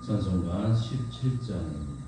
찬송가 17장입니다.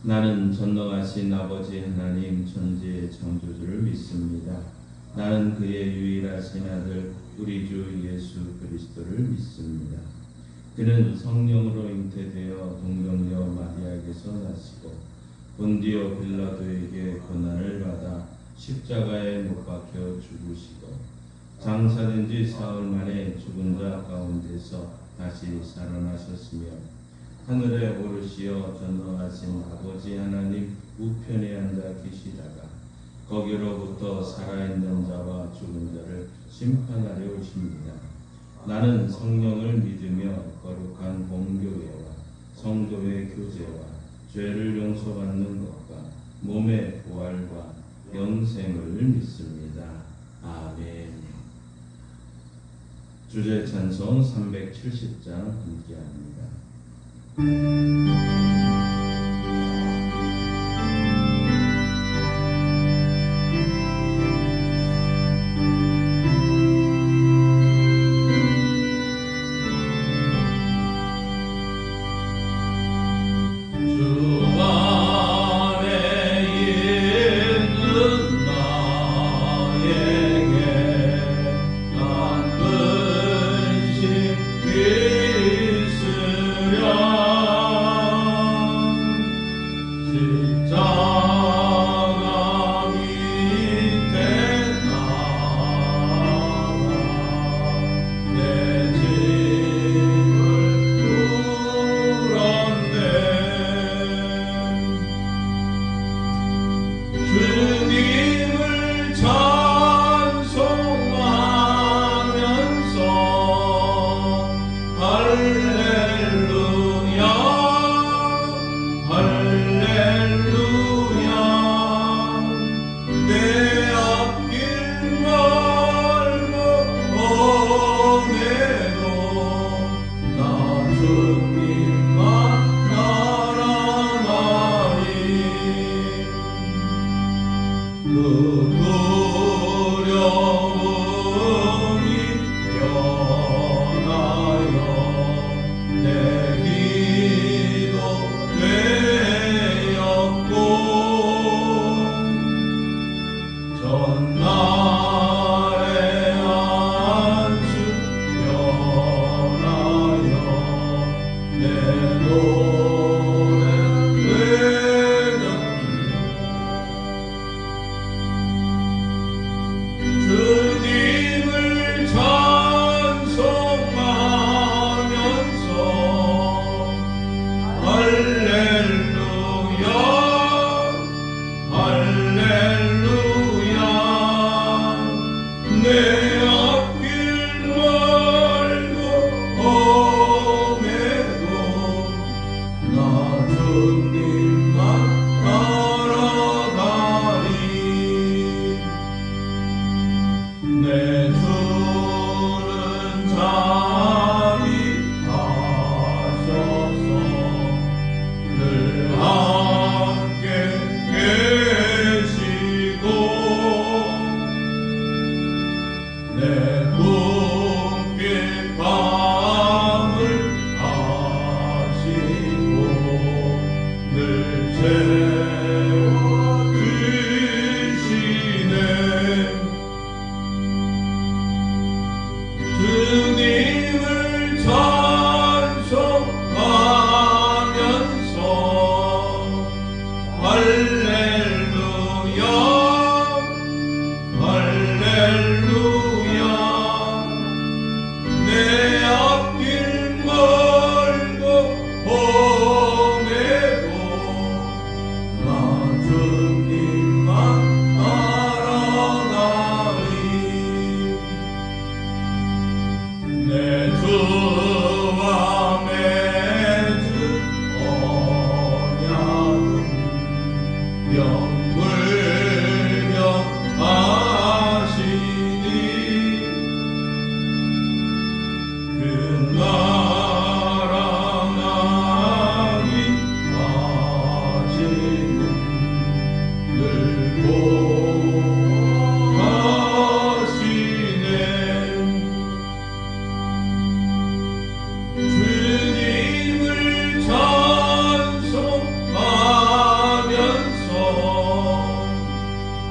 나는 전능하신 아버지 하나님 천지의 창조주를 믿습니다. 나는 그의 유일하신 아들 우리 주 예수 그리스도를 믿습니다. 그는 성령으로 잉태되어 동정녀 마리아에게서 나시고 본디오 빌라도에게 고난을 받아 십자가에 못 박혀 죽으시고 장사된 지 사흘 만에 죽은 자 가운데서 다시 살아나셨으며 하늘에 오르시어 전능하신 아버지 하나님 우편에 앉아 계시다가 거기로부터 살아있는 자와 죽은 자를 심판하려 오십니다. 나는 성령을 믿으며 거룩한 공교회와 성도의 교제와 죄를 용서받는 것과 몸의 부활과 영생을 믿습니다. 아멘. 주제 찬송 370장 함께합니다.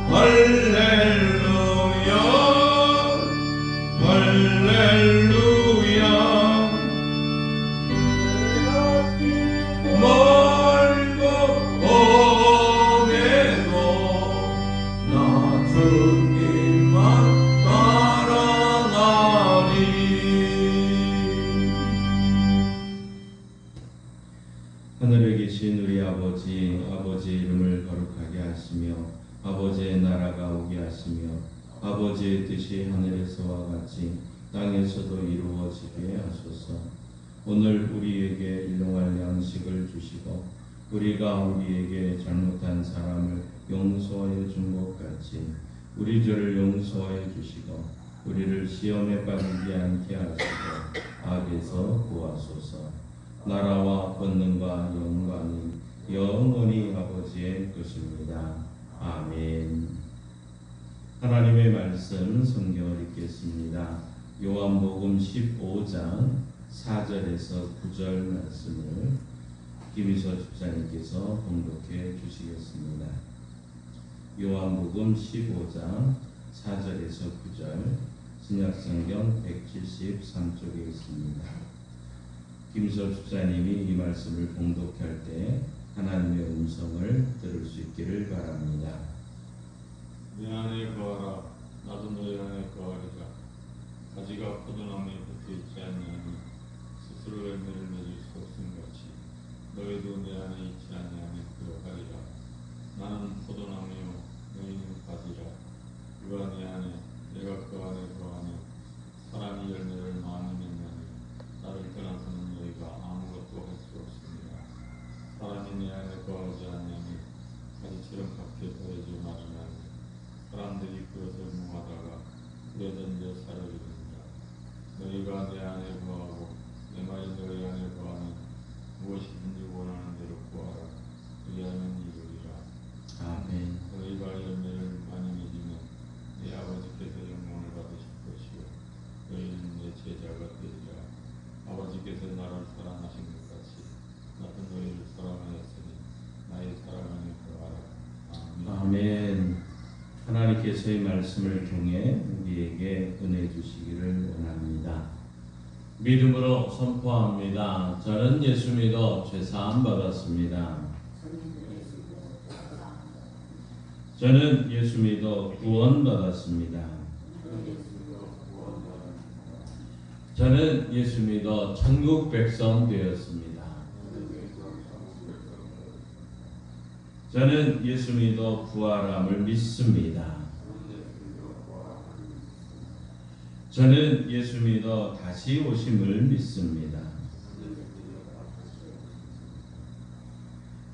할렐루야 할렐루야 멀고 험해도 나 주님만 따라가리. 하늘에 계신 우리 아버지의 이름을 거룩하게 하시며 아버지의 나라가 오게 하시며 아버지의 뜻이 하늘에서와 같이 땅에서도 이루어지게 하소서. 오늘 우리에게 일용할 양식을 주시고 우리가 우리에게 잘못한 사람을 용서하여 준 것 같이 우리 죄를 용서하여 주시고 우리를 시험에 빠지지 않게 하시고 악에서 구하소서. 나라와 권능과 영광이 영원히 아버지의 것입니다. 아멘. 하나님의 말씀 성경을 읽겠습니다. 요한복음 15장 4절에서 9절 말씀을 김희서 집사님께서 봉독해 주시겠습니다. 요한복음 15장 4절에서 9절 신약성경 173쪽에 있습니다. 김희서 집사님이 이 말씀을 봉독할 때 하나님의 음성을 들을 수 있기를 바랍니다. 내 안에 거하라, 나도 너희 안에 거하리라. 가지가 포도나무에 붙어 있지 아니하니 스스로 열매를 맺을 수 없음 같이 너희도 내 안에 있지 아니하니 그러하리라. 나는 포도나무요 너희는 가지라. 그가 내 안에 내가 그 안에 거하니 사람이 열매를 많이 맺나니 나를 떠나서는 너희가 아무것도 할 수 없습니다. 사람이 내 안에 거하지 않냐니 가지처럼 밖에 더해져 마르나니 사람들이 그것을 모아다가 불에 던져 사르리니라. 너희가 내 안에 거하고 내 말이 너희 안에 거하면 무엇이든지 원하는 대로 구하라. 그리하면 이루리라. 아멘. 너희가 열매를 많이 맺으면 내 아버지께서 영광을 받으실 것이요 너희는 내 제자가 되리라. 아버지께서 나를 사랑하신 것 같이 나도 너희를 사랑하였으니 나의 사랑 안에 거하라. 아멘. 아멘. 하나님께서의 말씀을 통해 우리에게 은혜 주시기를 원합니다. 믿음으로 선포합니다. 저는 예수 믿어 죄사함 받았습니다. 저는 예수 믿어 구원 받았습니다. 저는 예수 믿어 천국 백성 되었습니다. 저는 예수 믿어 부활함을 믿습니다. 저는 예수 믿어 다시 오심을 믿습니다.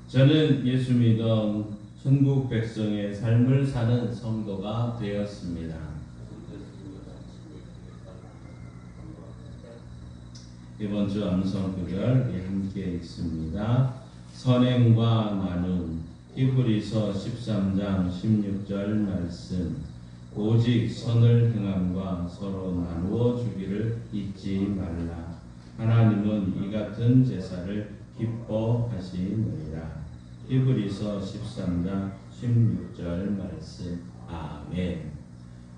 저는 예수 믿어 천국 백성의 삶을 사는 성도가 되었습니다. 이번 주 암송 구절 함께 읽습니다. 선행과 나눔. 히브리서 13장 16절 말씀. 오직 선을 행함과 서로 나누어 주기를 잊지 말라. 하나님은 이 같은 제사를 기뻐하시느니라. 히브리서 13장 16절 말씀. 아멘.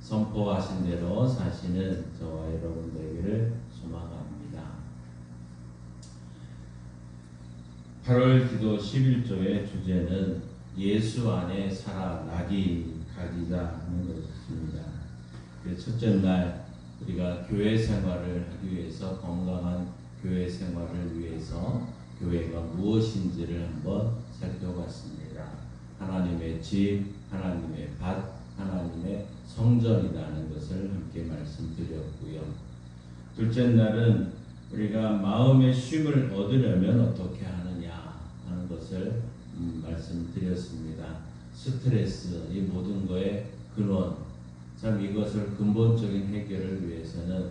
선포하신 대로 사시는 저와 여러분 되기를 소망합니다. 8월 기도 11조의 주제는 예수 안에 살아나기 가기자 하는 것입니다. 첫째 날 우리가 교회 생활을 하기 위해서 건강한 교회 생활을 위해서 교회가 무엇인지를 한번 살펴봤습니다. 하나님의 집, 하나님의 밭, 하나님의 성전이라는 것을 함께 말씀드렸고요. 둘째 날은 우리가 마음의 쉼을 얻으려면 어떻게 하느냐 하는 것을 말씀드렸습니다. 스트레스, 이 모든 거의 근원, 참 이것을 근본적인 해결을 위해서는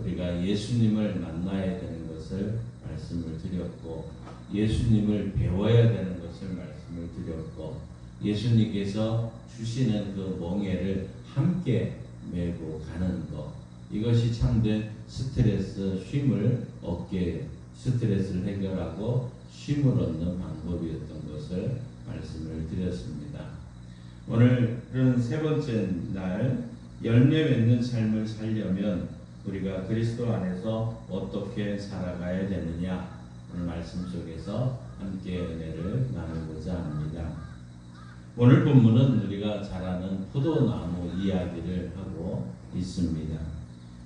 우리가 예수님을 만나야 되는 것을 말씀을 드렸고, 예수님을 배워야 되는 것을 말씀을 드렸고, 예수님께서 주시는 그 멍에를 함께 메고 가는 것, 이것이 참된 스트레스, 쉼을 얻게, 스트레스를 해결하고 쉼을 얻는 방법이었던 것을 말씀을 드렸습니다. 오늘은 세 번째 날 열매 맺는 삶을 살려면 우리가 그리스도 안에서 어떻게 살아가야 되느냐 오늘 말씀 속에서 함께 은혜를 나누고자 합니다. 오늘 본문은 우리가 잘 아는 포도나무 이야기를 하고 있습니다.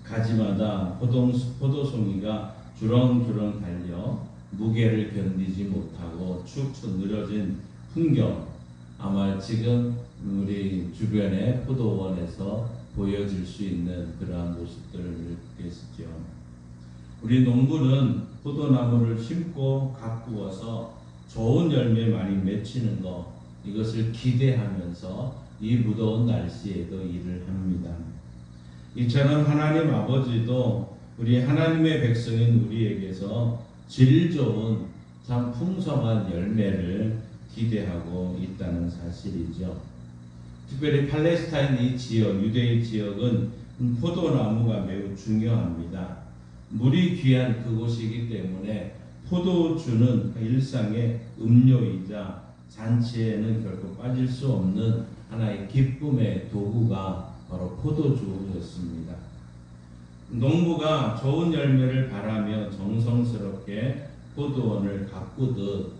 가지마다 포도송이가 주렁주렁 달려 무게를 견디지 못하고 축축 늘어진 풍경, 아마 지금 우리 주변의 포도원에서 보여질 수 있는 그러한 모습들을 보겠죠. 우리 농부는 포도나무를 심고 가꾸어서 좋은 열매 많이 맺히는 것, 이것을 기대하면서 이 무더운 날씨에도 일을 합니다. 이처럼 하나님 아버지도 우리 하나님의 백성인 우리에게서 질 좋은 참 풍성한 열매를 기대하고 있다는 사실이죠. 특별히 팔레스타인 이 지역, 유대의 지역은 포도나무가 매우 중요합니다. 물이 귀한 그곳이기 때문에 포도주는 일상의 음료이자 잔치에는 결코 빠질 수 없는 하나의 기쁨의 도구가 바로 포도주였습니다. 농부가 좋은 열매를 바라며 정성스럽게 포도원을 가꾸듯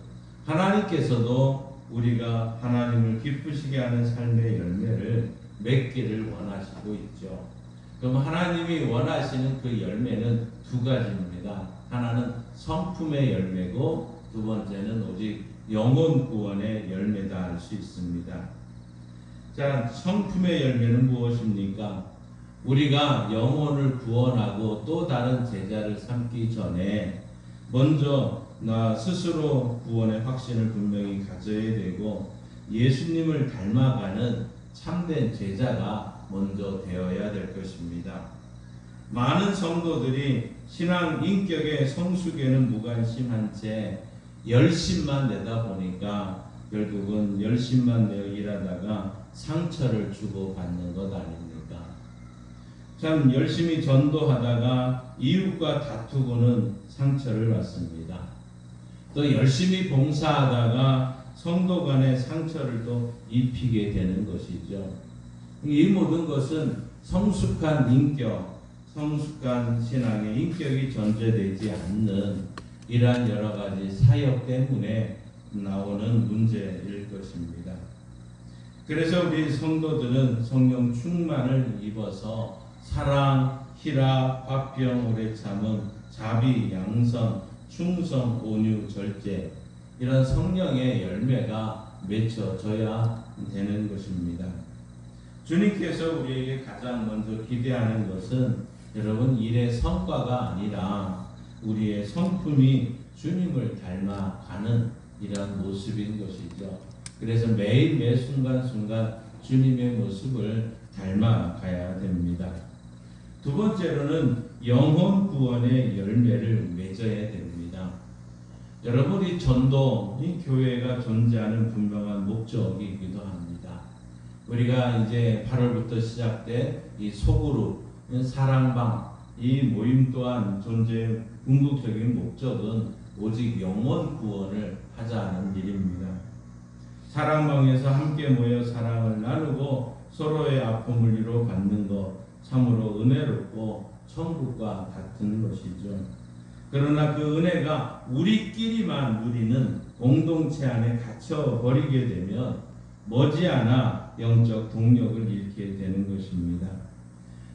하나님께서도 우리가 하나님을 기쁘시게 하는 삶의 열매를 맺기를 원하시고 있죠. 그럼 하나님이 원하시는 그 열매는 두 가지입니다. 하나는 성품의 열매고 두 번째는 오직 영혼 구원의 열매다 할 수 있습니다. 자, 성품의 열매는 무엇입니까? 우리가 영혼을 구원하고 또 다른 제자를 삼기 전에 먼저 나 스스로 구원의 확신을 분명히 가져야 되고 예수님을 닮아가는 참된 제자가 먼저 되어야 될 것입니다. 많은 성도들이 신앙 인격의 성숙에는 무관심한 채 열심만 내다 보니까 결국은 열심만 내어 일하다가 상처를 주고 받는 것 아닙니까? 참 열심히 전도하다가 이웃과 다투고는 상처를 받습니다. 또 열심히 봉사하다가 성도 간의 상처를 또 입히게 되는 것이죠. 이 모든 것은 성숙한 인격, 성숙한 신앙의 인격이 전제되지 않는 이러한 여러 가지 사역 때문에 나오는 문제일 것입니다. 그래서 우리 성도들은 성령 충만을 입어서 사랑, 희락, 화평, 오래 참음, 자비, 양선, 충성, 온유, 절제 이런 성령의 열매가 맺혀져야 되는 것입니다. 주님께서 우리에게 가장 먼저 기대하는 것은 여러분 일의 성과가 아니라 우리의 성품이 주님을 닮아가는 이런 모습인 것이죠. 그래서 매일 매 순간순간 주님의 모습을 닮아가야 됩니다. 두 번째로는 영혼 구원의 열매를 맺어야 됩니다. 여러분이 전도, 이 교회가 존재하는 분명한 목적이기도 합니다. 우리가 이제 8월부터 시작된 이 소그룹, 사랑방, 이 모임 또한 존재의 궁극적인 목적은 오직 영혼 구원을 하자는 일입니다. 사랑방에서 함께 모여 사랑을 나누고 서로의 아픔을 위로받는 것 참으로 은혜롭고 천국과 같은 것이죠. 그러나 그 은혜가 우리끼리만 누리는 공동체 안에 갇혀버리게 되면 머지않아 영적 동력을 잃게 되는 것입니다.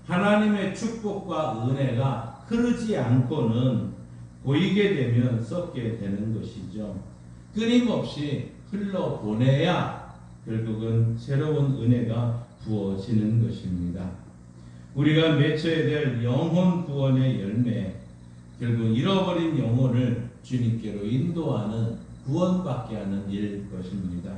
하나님의 축복과 은혜가 흐르지 않고는 보이게 되면 썩게 되는 것이죠. 끊임없이 흘러보내야 결국은 새로운 은혜가 부어지는 것입니다. 우리가 맺혀야 될 영혼 구원의 열매, 결국 잃어버린 영혼을 주님께로 인도하는 구원받게 하는 일일 것입니다.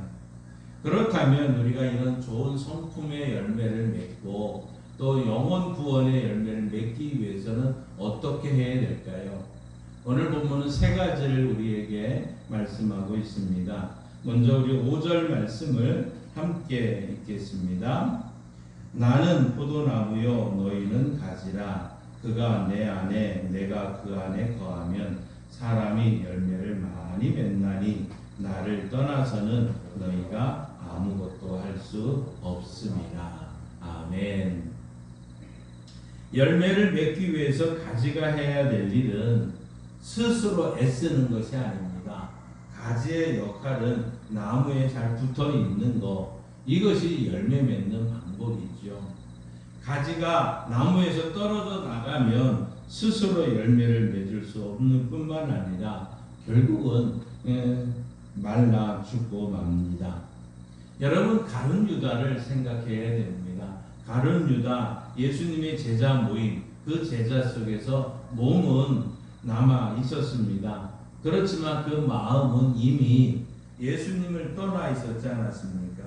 그렇다면 우리가 이런 좋은 성품의 열매를 맺고 또 영혼 구원의 열매를 맺기 위해서는 어떻게 해야 될까요? 오늘 본문은 세 가지를 우리에게 말씀하고 있습니다. 먼저 우리 5절 말씀을 함께 읽겠습니다. 나는 포도나무요 너희는 가지라. 그가 내 안에 내가 그 안에 거하면 사람이 열매를 많이 맺나니 나를 떠나서는 너희가 아무것도 할 수 없습니다. 아멘. 열매를 맺기 위해서 가지가 해야 될 일은 스스로 애쓰는 것이 아닙니다. 가지의 역할은 나무에 잘 붙어 있는 것, 이것이 열매 맺는 방법이죠. 가지가 나무에서 떨어져 나가면 스스로 열매를 맺을 수 없는 뿐만 아니라 결국은 말라 죽고 맙니다. 여러분, 가룟 유다를 생각해야 됩니다. 가룟 유다, 예수님의 제자 모임, 그 제자 속에서 몸은 남아 있었습니다. 그렇지만 그 마음은 이미 예수님을 떠나 있었지 않았습니까?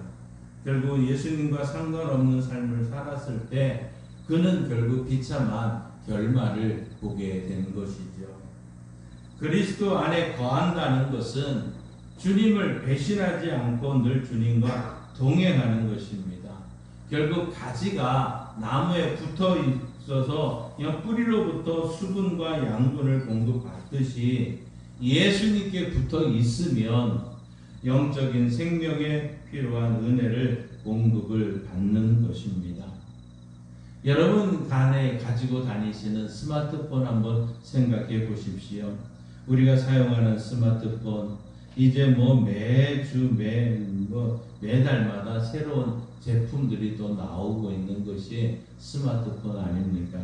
결국 예수님과 상관없는 삶을 살았을 때 그는 결국 비참한 결말을 보게 된 것이죠. 그리스도 안에 거한다는 것은 주님을 배신하지 않고 늘 주님과 동행하는 것입니다. 결국 가지가 나무에 붙어 있어서 그냥 뿌리로부터 수분과 양분을 공급받듯이 예수님께 붙어 있으면 영적인 생명에 필요한 은혜를 공급을 받는 것입니다. 여러분 간에 가지고 다니시는 스마트폰 한번 생각해 보십시오. 우리가 사용하는 스마트폰 이제 매달마다 새로운 제품들이 또 나오고 있는 것이 스마트폰 아닙니까?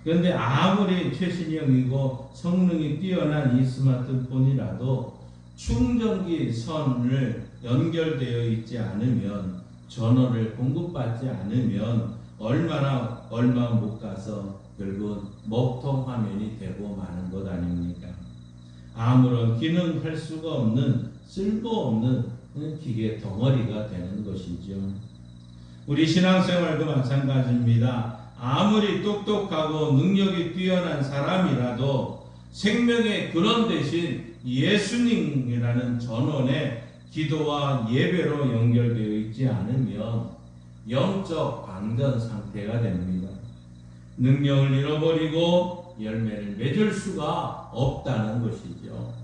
그런데 아무리 최신형이고 성능이 뛰어난 이 스마트폰이라도 충전기 선을 연결되어 있지 않으면, 전원을 공급받지 않으면 얼마 못 가서 결국은 먹통 화면이 되고 마는 것 아닙니까? 아무런 기능할 수가 없는 쓸모없는 기계 덩어리가 되는 것이죠. 우리 신앙생활도 마찬가지입니다. 아무리 똑똑하고 능력이 뛰어난 사람이라도 생명의 근원 대신 예수님이라는 전원에 기도와 예배로 연결되어 있지 않으면 영적 방전 상태가 됩니다. 능력을 잃어버리고 열매를 맺을 수가 없다는 것이죠.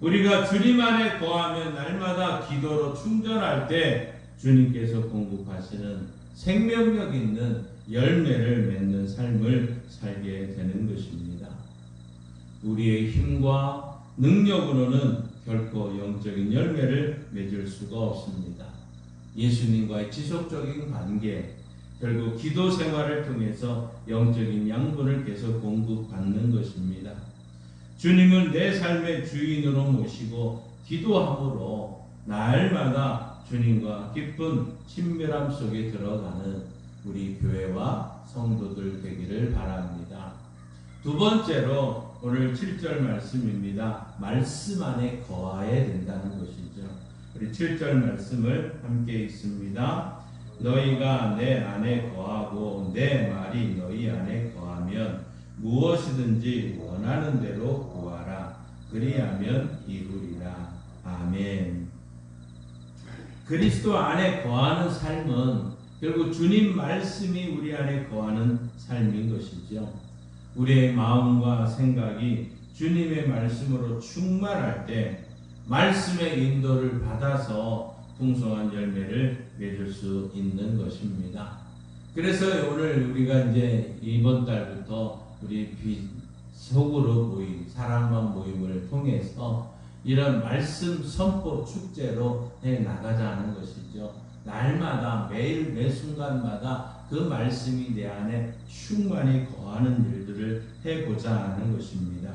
우리가 주님 안에 거하면 날마다 기도로 충전할 때 주님께서 공급하시는 생명력 있는 열매를 맺는 삶을 살게 되는 것입니다. 우리의 힘과 능력으로는 결코 영적인 열매를 맺을 수가 없습니다. 예수님과의 지속적인 관계, 결국 기도 생활을 통해서 영적인 양분을 계속 공급받는 것입니다. 주님을 내 삶의 주인으로 모시고 기도함으로 날마다 주님과 깊은 친밀함 속에 들어가는 우리 교회와 성도들 되기를 바랍니다. 두 번째로 오늘 7절 말씀입니다. 말씀 안에 거하여야 된다는 것이죠. 우리 7절 말씀을 함께 읽습니다. 너희가 내 안에 거하고 내 말이 너희 안에 거하면 무엇이든지 원하는 대로 구하라. 그리하면 이루리라. 아멘. 그리스도 안에 거하는 삶은 결국 주님 말씀이 우리 안에 거하는 삶인 것이죠. 우리의 마음과 생각이 주님의 말씀으로 충만할 때 말씀의 인도를 받아서 풍성한 열매를 맺을 수 있는 것입니다. 그래서 오늘 우리가 이제 이번 달부터 우리 속으로 모임, 사랑만 모임을 통해서 이런 말씀 선포 축제로 해 나가자는 것이죠. 날마다 매일 매 순간마다 그 말씀이 내 안에 충만히 거하는 일들을 해보자 하는 것입니다.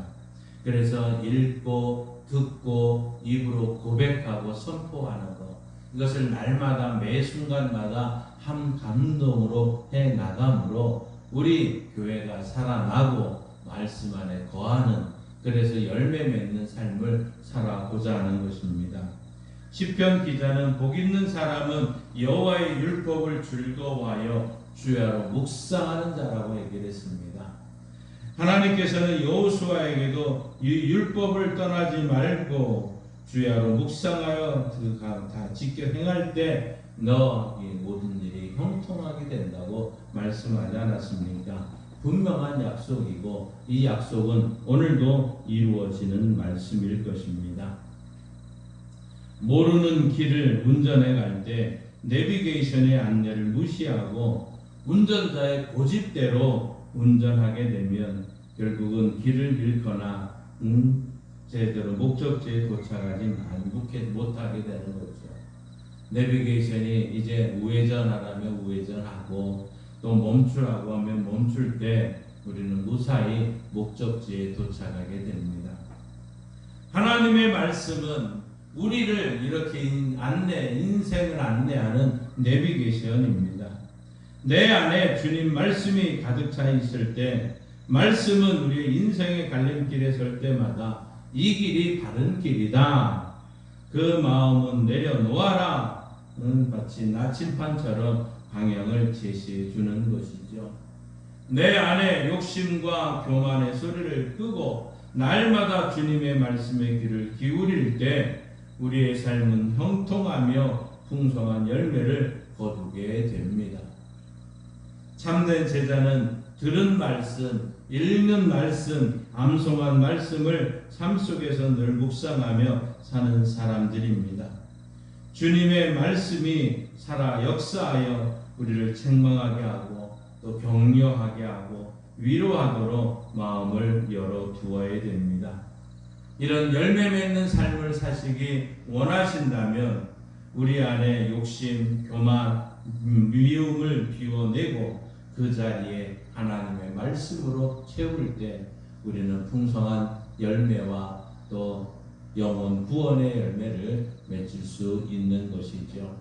그래서 읽고 듣고 입으로 고백하고 선포하는 것, 이것을 날마다 매 순간마다 한 감동으로 해 나감으로 우리 교회가 살아나고 말씀 안에 거하는, 그래서 열매 맺는 삶을 살아보자 하는 것입니다. 시편 기자는 복 있는 사람은 여호와의 율법을 즐거워하여 주야로 묵상하는 자라고 얘기를 했습니다. 하나님께서는 여호수아에게도 이 율법을 떠나지 말고 주야로 묵상하여 다 지켜 행할 때 너 이 모든 일이 형통하게 된다고 말씀하지 않았습니까? 분명한 약속이고 이 약속은 오늘도 이루어지는 말씀일 것입니다. 모르는 길을 운전해 갈 때 내비게이션의 안내를 무시하고 운전자의 고집대로 운전하게 되면 결국은 길을 잃거나 제대로 목적지에 도착하지 못하게 되는 거죠. 내비게이션이 이제 우회전하라면 우회전하고 또 멈추라고 하면 멈출 때 우리는 무사히 목적지에 도착하게 됩니다. 하나님의 말씀은 우리를 이렇게 인생을 안내하는 내비게이션입니다. 내 안에 주님 말씀이 가득 차 있을 때, 말씀은 우리의 인생의 갈림길에 설 때마다 이 길이 바른 길이다, 그 마음은 내려놓아라, 마치 나침판처럼 방향을 제시해 주는 것이죠. 내 안에 욕심과 교만의 소리를 끄고 날마다 주님의 말씀의 귀를 기울일 때 우리의 삶은 형통하며 풍성한 열매를 거두게 됩니다. 참된 제자는 들은 말씀, 읽는 말씀, 암송한 말씀을 삶 속에서 늘 묵상하며 사는 사람들입니다. 주님의 말씀이 살아 역사하여 우리를 책망하게 하고 또 격려하게 하고 위로하도록 마음을 열어두어야 됩니다. 이런 열매 맺는 삶을 사시기 원하신다면 우리 안에 욕심, 교만, 미움을 비워내고 그 자리에 하나님의 말씀으로 채울 때 우리는 풍성한 열매와 또 영혼 구원의 열매를 맺을 수 있는 것이죠.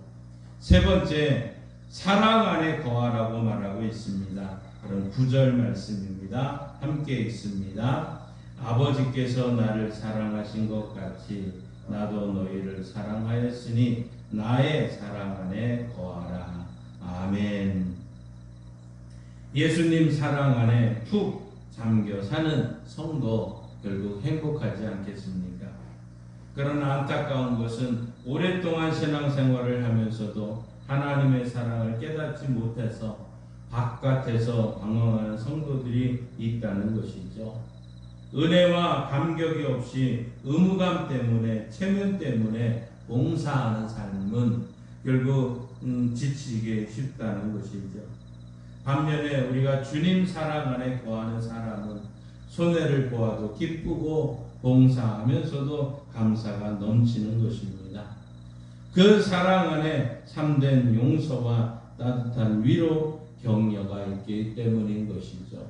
세 번째, 사랑 안에 거하라고 말하고 있습니다. 그런 9절 말씀입니다. 함께 읽습니다. 아버지께서 나를 사랑하신 것 같이 나도 너희를 사랑하였으니 나의 사랑 안에 거하라. 아멘. 예수님 사랑 안에 푹 잠겨 사는 성도 결국 행복하지 않겠습니까? 그러나 안타까운 것은 오랫동안 신앙생활을 하면서도 하나님의 사랑을 깨닫지 못해서 바깥에서 방황하는 성도들이 있다는 것이죠. 은혜와 감격이 없이 의무감 때문에, 체면 때문에 봉사하는 삶은 결국 지치게 쉽다는 것이죠. 반면에 우리가 주님 사랑 안에 거하는 사람은 손해를 보아도 기쁘고 봉사하면서도 감사가 넘치는 것입니다. 그 사랑 안에 참된 용서와 따뜻한 위로, 격려가 있기 때문인 것이죠.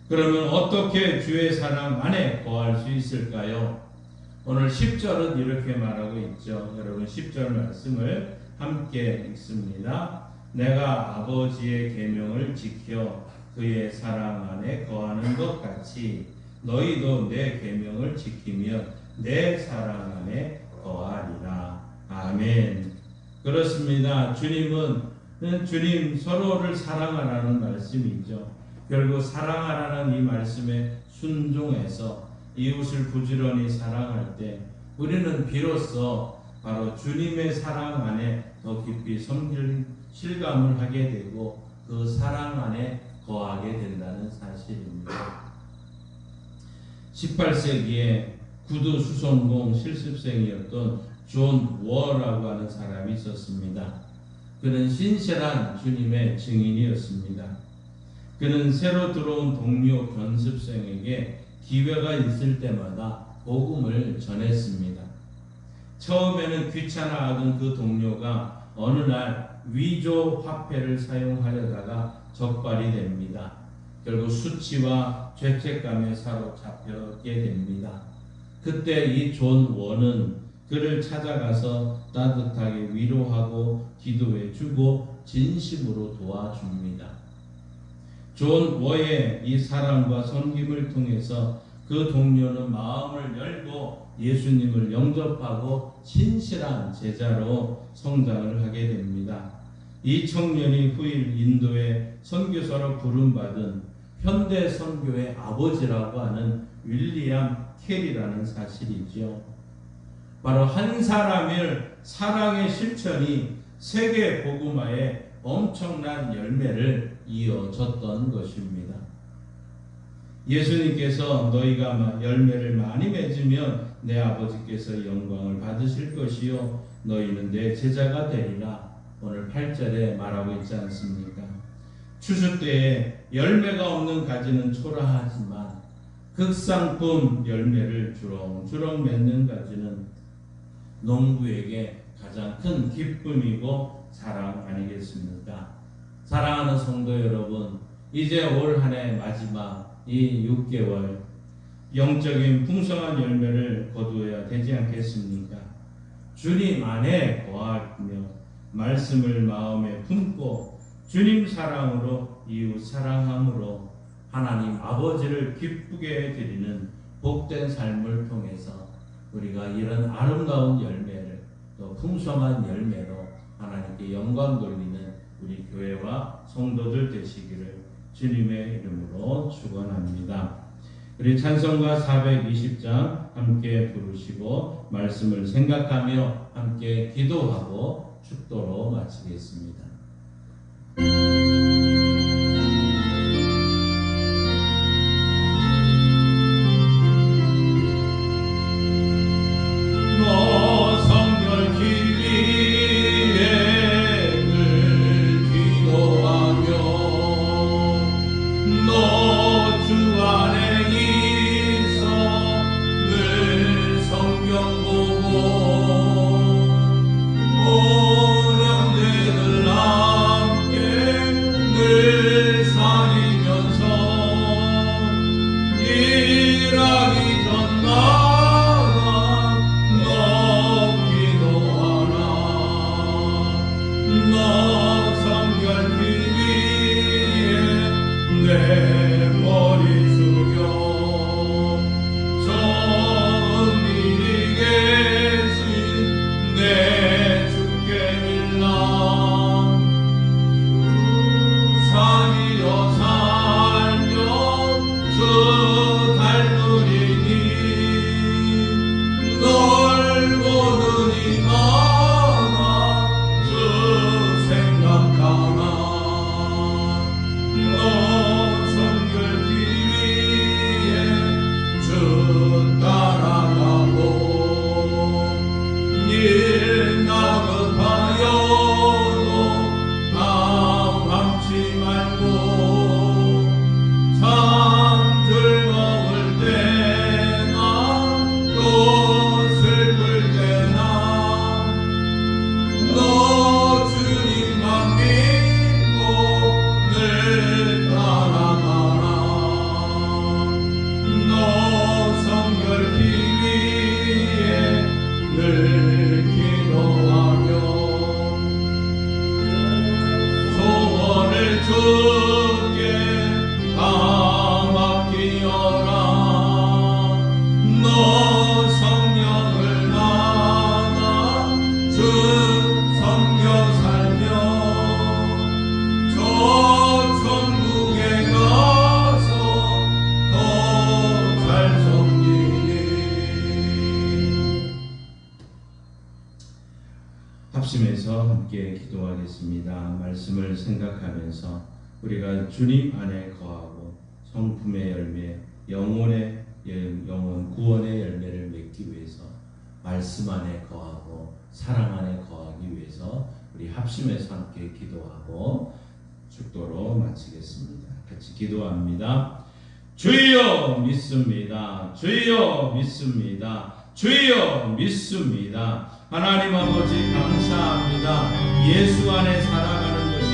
그러면 어떻게 주의 사랑 안에 거할 수 있을까요? 오늘 10절은 이렇게 말하고 있죠. 여러분 10절 말씀을 함께 읽습니다. 내가 아버지의 계명을 지켜 그의 사랑 안에 거하는 것 같이 너희도 내 계명을 지키며 내 사랑 안에 거하리라. 아멘. 그렇습니다. 주님 서로를 사랑하라는 말씀이죠. 결국 사랑하라는 이 말씀에 순종해서 이웃을 부지런히 사랑할 때 우리는 비로소 바로 주님의 사랑 안에 더 깊이 섬길 실감을 하게 되고 그 사랑 안에 거하게 된다는 사실입니다. 18세기에 구두 수송공 실습생이었던 존 워라고 하는 사람이 있었습니다. 그는 신실한 주님의 증인이었습니다. 그는 새로 들어온 동료 견습생에게 기회가 있을 때마다 복음을 전했습니다. 처음에는 귀찮아하던 그 동료가 어느 날 위조 화폐를 사용하려다가 적발이 됩니다. 결국 수치와 죄책감에 사로잡히게 됩니다. 그때 이 존 원은 그를 찾아가서 따뜻하게 위로하고 기도해주고 진심으로 도와줍니다. 존 워의 이 사랑과 섬김을 통해서 그 동료는 마음을 열고 예수님을 영접하고 신실한 제자로 성장을 하게 됩니다. 이 청년이 후일 인도의 선교사로 부름받은 현대 선교의 아버지라고 하는 윌리엄 캐리라는 사실이죠. 바로 한 사람의 사랑의 실천이 세계 복음화에 엄청난 열매를 이어졌던 것입니다. 예수님께서 너희가 열매를 많이 맺으면 내 아버지께서 영광을 받으실 것이요 너희는 내 제자가 되리라. 오늘 8절에 말하고 있지 않습니까? 추수 때에 열매가 없는 가지는 초라하지만 극상품 열매를 주렁주렁 맺는 가지는 농부에게 가장 큰 기쁨이고 자랑 아니겠습니까? 사랑하는 성도 여러분, 이제 올 한 해 마지막 이 6개월 영적인 풍성한 열매를 거두어야 되지 않겠습니까? 주님 안에 거하며 말씀을 마음에 품고 주님 사랑으로 이웃 사랑함으로 하나님 아버지를 기쁘게 드리는 복된 삶을 통해서 우리가 이런 아름다운 열매를 또 풍성한 열매로 하나님께 영광 돌리는 우리 교회와 성도들 되시기를 주님의 이름으로 축원합니다. 우리 찬송가 420장 함께 부르시고 말씀을 생각하며 함께 기도하고 축도로 마치겠습니다. 합심해서 함께 기도하겠습니다. 말씀을 생각하면서 우리가 주님 안에 거하고 성품의 열매, 영원 구원의 열매를 맺기 위해서 말씀 안에 거하고 사랑 안에 거하기 위해서 우리 합심해서 함께 기도하고 축도로 마치겠습니다. 같이 기도합니다. 주여 믿습니다. 주여 믿습니다. 주여 믿습니다. 하나님 아버지 감사합니다. 예수 안에 살아가는 것이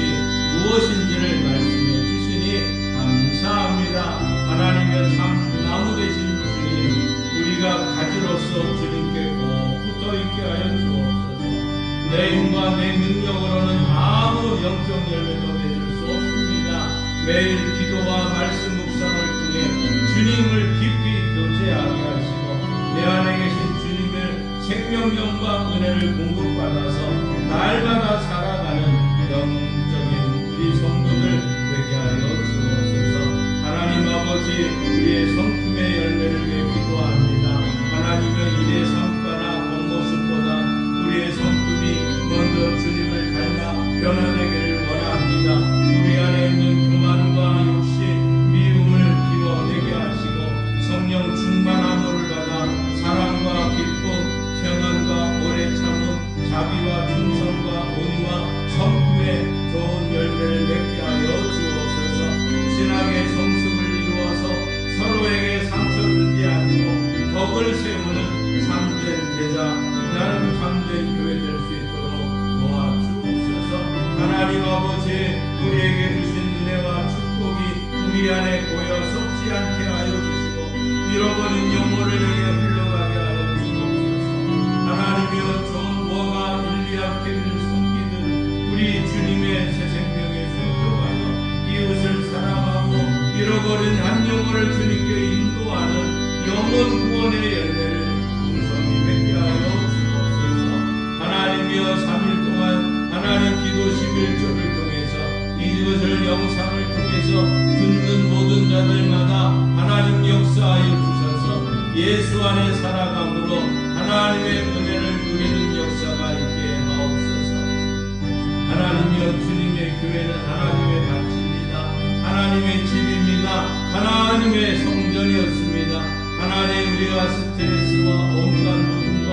무엇인지를 말씀해 주시니 감사합니다. 하나님의 참 나무 되신 주님, 우리가 가지로서 주님께 꼭 붙어있게 하여 주옵소서. 내 힘과 내 능력으로는 아무 영적 열매도 맺을 수 없습니다. 매일 기도와 말씀 묵상을 통해 주님을 깊이 교제하게 하시고 내 안에 계신 생명력과 은혜를 공급받아서 날마다 살아가는 영적인 우리 성도들 되게 하여 주옵소서. 하나님 아버지, 우리의 성품의 열매를 위해 기도합니다. 하나님의 일의 성과나 겉모습보다 우리의 성품이 먼저 주님을 닮아 변화되기를 원합니다. 우리 안에 있는 교만과 욕심, 미움을 비워내게 하여 열매를 맺게 하여 주옵소서. 신앙의 성숙을 이루어서 서로에게 상처 주지 않고 덕을 세우는 참된 제자, 나는 참된 교회 될 수 있도록 도와주옵소서. 하나님 아버지, 우리에게 주신 은혜와 축복이 우리 안에 고여 썩지 않게 하여 주시고 잃어버린 영혼을 향해 흘러가게 하여 주옵소서. 하나님이여, 좋은 무화과 일리압 계리를 섬기는 우리 주님의 새 생명에 순종하여 이웃을 사랑하고 잃어버린 한 영혼을 주님께 인도하는 영혼 구원의 열매를 풍성히 맺게 하여 주옵소서. 하나님이여, 3일 동안 하나님 기도 11조를 통해서 이것을 영상을 통해서 듣는 모든 자들마다 하나님 역사하여 주셔서 예수 안에 살아감으로 하나님의 은혜를 누리는 역사가 있게 하옵소서. 하나님이여, 주님의 교회는 하나님의 밭입니다. 하나님의 집입니다. 하나님의 성전이었습니다. 하나님, 우리가 스트레스와 온갖 모든 것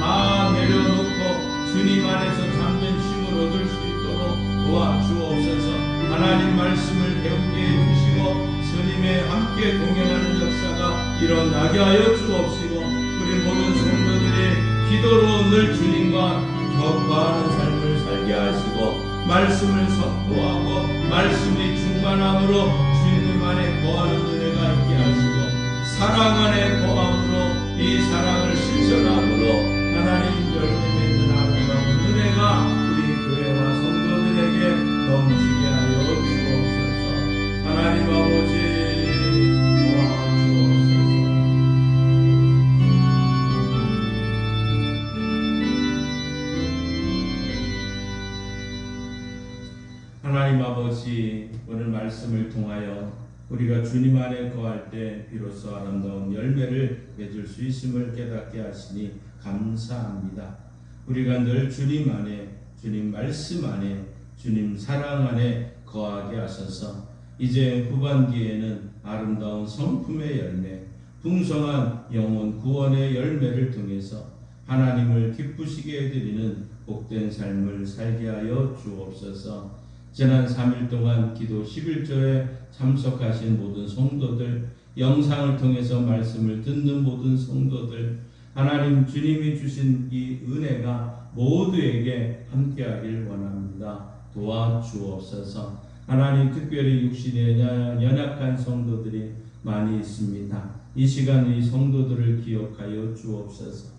다 내려놓고 주님 안에서 참된 쉼을 얻을 수 있도록 도와주옵소서. 하나님 말씀을 배우게 해주시고 스님의 함께 동행하는 역사가 일어나게 하여 주옵시고 우리 모든 성도들의 기도로 늘 주님과 격파하는 삶을 살게 하시고 말씀을 선포하고 말씀이 충만함으로 주님 안에 거하는 은혜가 있게 하시고 사랑 안에 거함으로 이 사랑을 실천함으로 하나님 열매 맺는 아름다운 은혜가 우리 교회와 성도들에게 넘치게 하여 주옵소서. 하나님 아버지, 도와주옵소서. 하나님 아버지, 오늘 말씀을 통하여 우리가 주님 안에 거할 때 비로소 아름다운 열매를 맺을 수 있음을 깨닫게 하시니 감사합니다. 우리가 늘 주님 안에, 주님 말씀 안에, 주님 사랑 안에 거하게 하셔서 이제 후반기에는 아름다운 성품의 열매, 풍성한 영혼 구원의 열매를 통해서 하나님을 기쁘시게 해드리는 복된 삶을 살게 하여 주옵소서. 지난 3일 동안 기도 11조에 참석하신 모든 성도들, 영상을 통해서 말씀을 듣는 모든 성도들, 하나님 주님이 주신 이 은혜가 모두에게 함께하길 원합니다. 도와주옵소서. 하나님, 특별히 육신에 연약한 성도들이 많이 있습니다. 이 시간 이 성도들을 기억하여 주옵소서.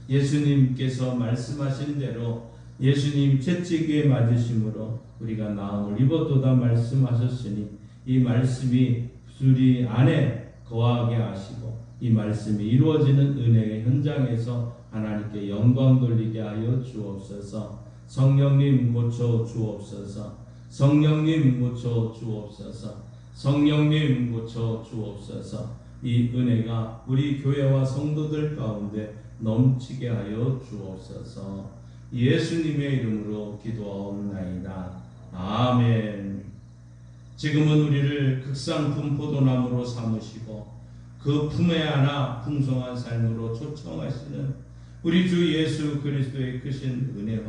예수님께서 말씀하신 대로 예수님 채찍에 맞으심으로 우리가 나음을 입었도다 말씀하셨으니 이 말씀이 우리 안에 거하게 하시고 이 말씀이 이루어지는 은혜의 현장에서 하나님께 영광 돌리게 하여 주옵소서. 성령님 고쳐 주옵소서. 성령님 고쳐 주옵소서. 성령님 고쳐 주옵소서. 이 은혜가 우리 교회와 성도들 가운데 넘치게 하여 주옵소서. 예수님의 이름으로 기도하옵나이다. 아멘. 지금은 우리를 극상품 포도나무로 삼으시고 그 품에 안아 풍성한 삶으로 초청하시는 우리 주 예수 그리스도의 크신 은혜와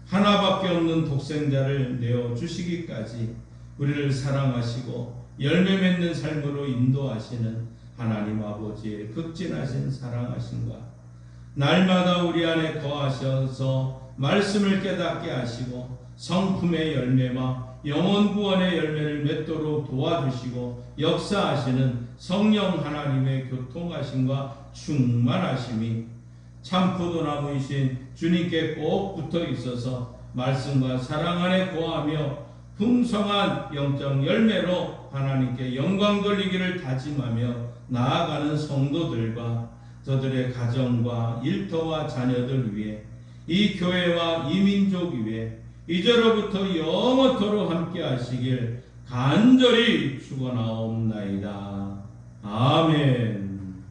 하나밖에 없는 독생자를 내어주시기까지 우리를 사랑하시고 열매 맺는 삶으로 인도하시는 하나님 아버지의 극진하신 사랑하심과 날마다 우리 안에 거하셔서 말씀을 깨닫게 하시고 성품의 열매와 영혼 구원의 열매를 맺도록 도와주시고 역사하시는 성령 하나님의 교통하심과 충만하심이 참포도나무이신 주님께 꼭 붙어 있어서 말씀과 사랑 안에 거하며 풍성한 영적 열매로 하나님께 영광 돌리기를 다짐하며 나아가는 성도들과 저들의 가정과 일터와 자녀들 위해 이 교회와 이 민족 위에 이제로부터 영원토록 함께 하시길 간절히 축원하옵나이다. 아멘.